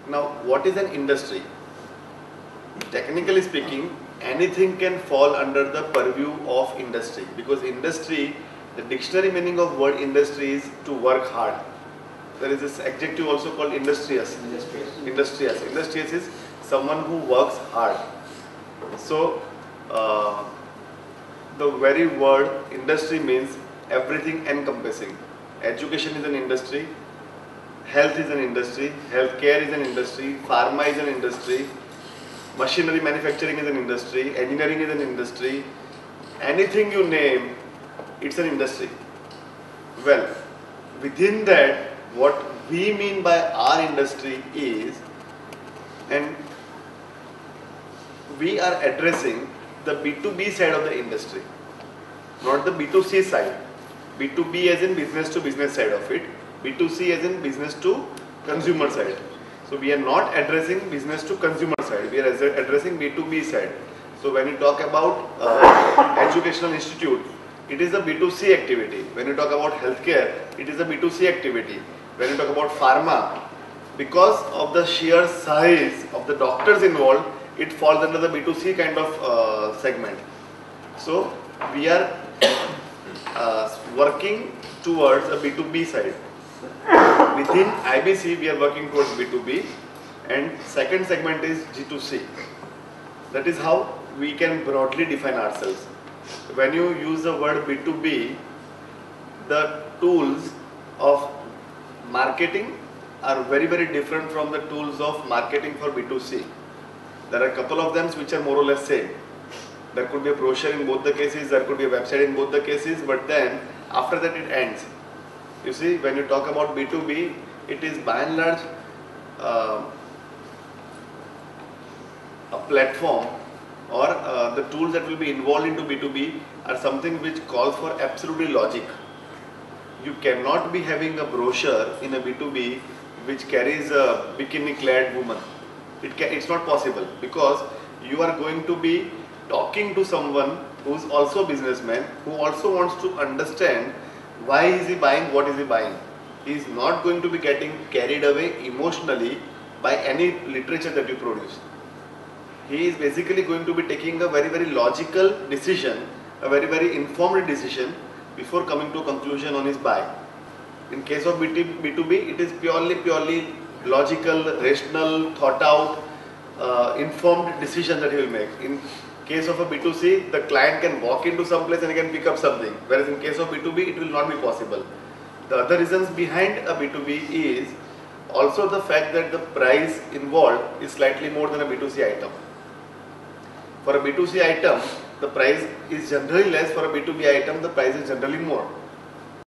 Now, what is an industry? Technically speaking, anything can fall under the purview of industry, because industry, the dictionary meaning of word industry is to work hard. There is this adjective also called industrious. Industrious is someone who works hard. So, the very word industry means everything encompassing. Education is an industry, health is an industry, healthcare is an industry, pharma is an industry, machinery manufacturing is an industry, engineering is an industry. Anything you name, it's an industry. Well, within that, what we mean by our industry is, and we are addressing the B2B side of the industry, not the B2C side. B2B as in business to business side of it, B2C as in business to consumer side. So we are not addressing business to consumer side, we are addressing B2B side. So when you talk about educational institute, it is a B2C activity. When you talk about healthcare, it is a B2C activity. When you talk about pharma, because of the sheer size of the doctors involved, it falls under the B2C kind of segment. So we are working towards a B2B side. Within IBC, we are working towards B2B, and second segment is G2C. That is how we can broadly define ourselves. When you use the word B2B, the tools of marketing are very different from the tools of marketing for B2C. There are a couple of them which are more or less same. There could be a brochure in both the cases, there could be a website in both the cases, but then after that it ends. You see, when you talk about B2B, it is by and large a platform, or the tools that will be involved into B2B are something which calls for absolutely logic. You cannot be having a brochure in a B2B which carries a bikini clad woman. It's not possible, because you are going to be talking to someone who is also a businessman, who also wants to understand why is he buying, what is he buying. He is not going to be getting carried away emotionally by any literature that you produce. He is basically going to be taking a very logical decision, a very informed decision before coming to a conclusion on his buy. In case of B2B, it is purely logical, rational, thought out, informed decision that he will make. In case of a B2C, the client can walk into some place and he can pick up something, whereas in case of B2B, it will not be possible. The other reasons behind a B2B is also the fact that the price involved is slightly more than a B2C item. For a B2C item, the price is generally less. For a B2B item, the price is generally more.